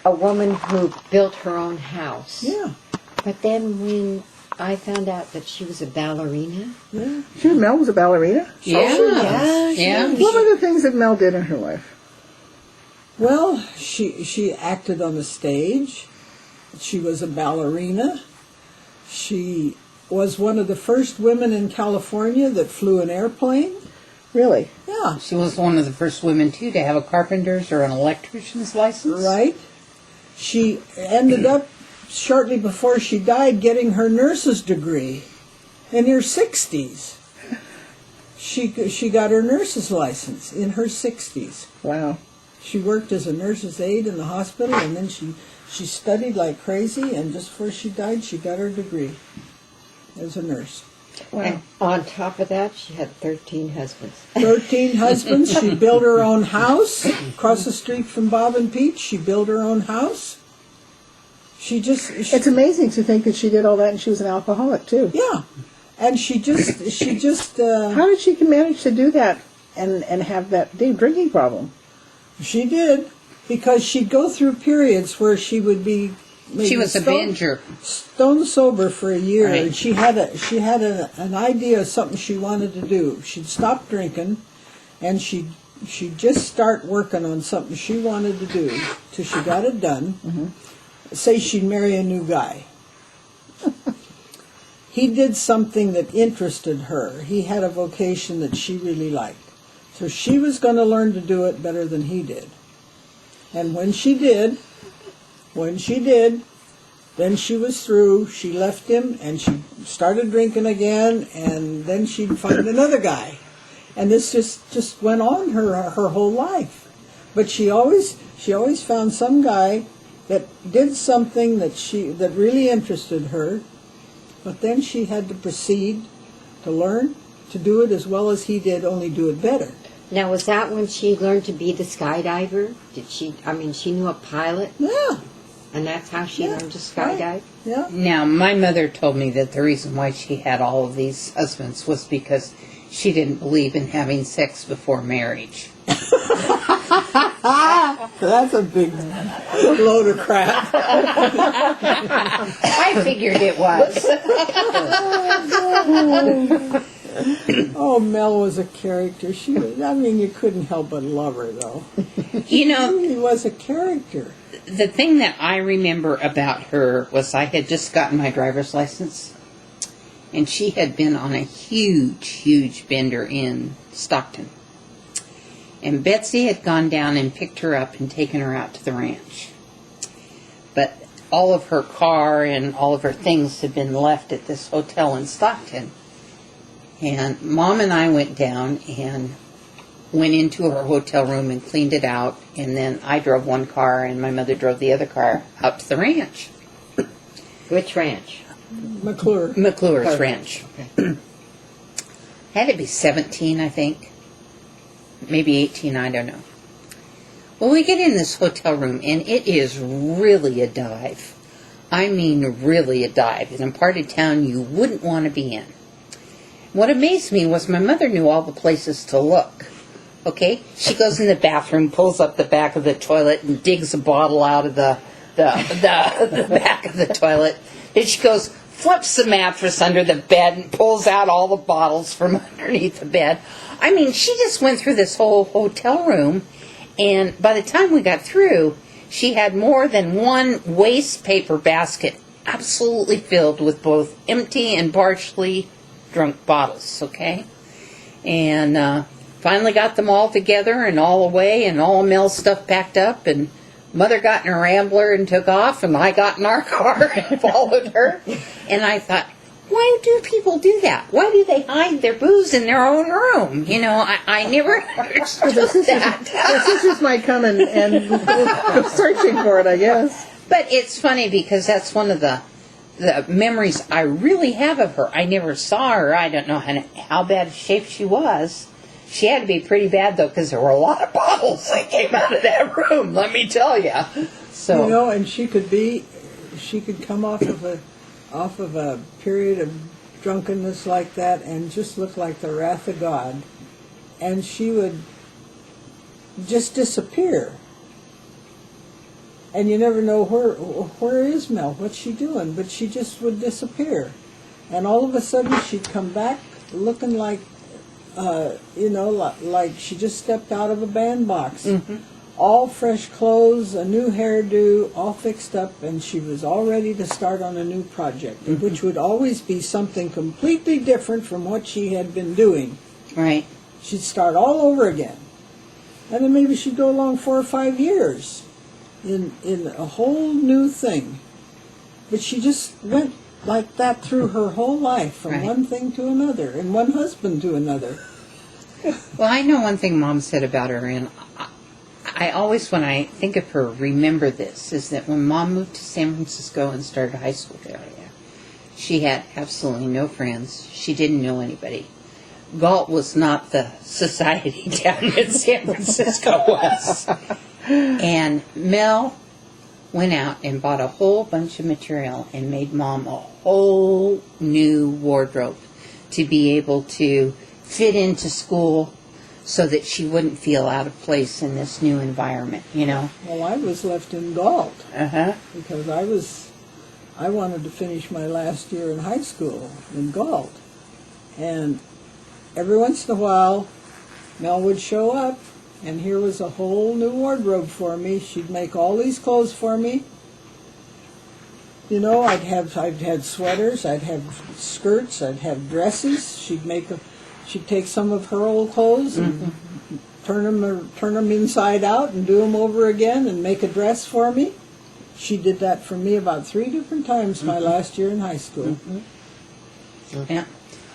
a woman who built her own house. Yeah. But then when I found out that she was a ballerina. Yeah. Mel was a ballerina. Yeah. What were the things that Mel did in her life? Well, she acted on the stage. She was a ballerina. She was one of the first women in California that flew an airplane. Really? Yeah. She was one of the first women, too, to have a carpenter's or an electrician's license. Right. She ended up, shortly before she died, getting her nurse's degree in her 60s. She got her nurse's license in her 60s. Wow. She worked as a nurse's aide in the hospital, and then she studied like crazy, and just before she died, she got her degree as a nurse. Wow. And on top of that, she had 13 husbands. 13 husbands. She built her own house across the street from Bob and Pete. She built her own house. It's amazing to think that she did all that and she was an alcoholic, too. Yeah. And she just how did she manage to do that and have that drinking problem? She did, because she'd go through periods where she would be she was a binger, stone sober for a year, right. And she had an idea of something she wanted to do. She'd stop drinking, and she'd just start working on something she wanted to do till she got it done. Mm-hmm. Say she'd marry a new guy. He did something that interested her. He had a vocation that she really liked. So she was going to learn to do it better than he did. And when she did, then she was through. She left him and she started drinking again, and then she'd find another guy. And this just went on her whole life. But she always found some guy that did something that really interested her, but then she had to proceed to learn to do it as well as he did, only do it better. Now, was that when she learned to be the skydiver? She knew a pilot? Yeah. And that's how she learned to skydive? Right. Yeah. Now, my mother told me that the reason why she had all of these husbands was because she didn't believe in having sex before marriage. That's a big load of crap. I figured it was. Oh, Mel was a character. You couldn't help but love her, though. You know, she really was a character. The thing that I remember about her was I had just gotten my driver's license, and she had been on a huge bender in Stockton. And Betsy had gone down and picked her up and taken her out to the ranch. But all of her car and all of her things had been left at this hotel in Stockton. And Mom and I went down and went into her hotel room and cleaned it out. And then I drove one car and my mother drove the other car out to the ranch. Which ranch? McClure's ranch. Okay. Had to be 17, I think. Maybe 18, I don't know. Well, we get in this hotel room, and it is really a dive. I mean, really a dive. In a part of town you wouldn't want to be in. What amazed me was my mother knew all the places to look. Okay? She goes in the bathroom, pulls up the back of the toilet, and digs a bottle out of the back of the toilet. Then she goes, flips the mattress under the bed, and pulls out all the bottles from underneath the bed. I mean, she just went through this whole hotel room, and by the time we got through, she had more than one waste paper basket absolutely filled with both empty and partially drunk bottles, okay? And finally got them all together and all away and all Mel's stuff packed up, and Mother got in a Rambler and took off, and I got in our car and followed her. And I thought, why do people do that? Why do they hide their booze in their own room? You know, I never understood that. The sisters might come and go searching for it, I guess. But it's funny because that's one of the memories I really have of her. I never saw her. I don't know how bad shape she was. She had to be pretty bad, though, because there were a lot of bottles that came out of that room, let me tell you. So, you know, and she could come off of a period of drunkenness like that and just look like the wrath of God, and she would just disappear. And you never know where is Mel, what's she doing? But she just would disappear. And all of a sudden she'd come back looking like, like she just stepped out of a bandbox. Mm-hmm. All fresh clothes, a new hairdo, all fixed up, and she was all ready to start on a new project, Mm-hmm. which would always be something completely different from what she had been doing. Right. She'd start all over again. And then maybe she'd go along 4 or 5 years in a whole new thing. But she just went like that through her whole life, from Right. one thing to another, and one husband to another. Well, I know one thing Mom said about her, and I always, when I think of her, remember this, is that when Mom moved to San Francisco and started high school there, she had absolutely no friends. She didn't know anybody. Galt was not the society down in San Francisco was. And Mel went out and bought a whole bunch of material and made Mom a whole new wardrobe to be able to fit into school so that she wouldn't feel out of place in this new environment, you know? Well, I was left in Galt Uh-huh. because I wanted to finish my last year in high school in Galt. And every once in a while, Mel would show up, and here was a whole new wardrobe for me. She'd make all these clothes for me. You know, I'd had sweaters, I'd have skirts, I'd have dresses. She'd take some of her old clothes and turn them inside out and do them over again and make a dress for me. She did that for me about 3 different times my last year in high school. Yeah.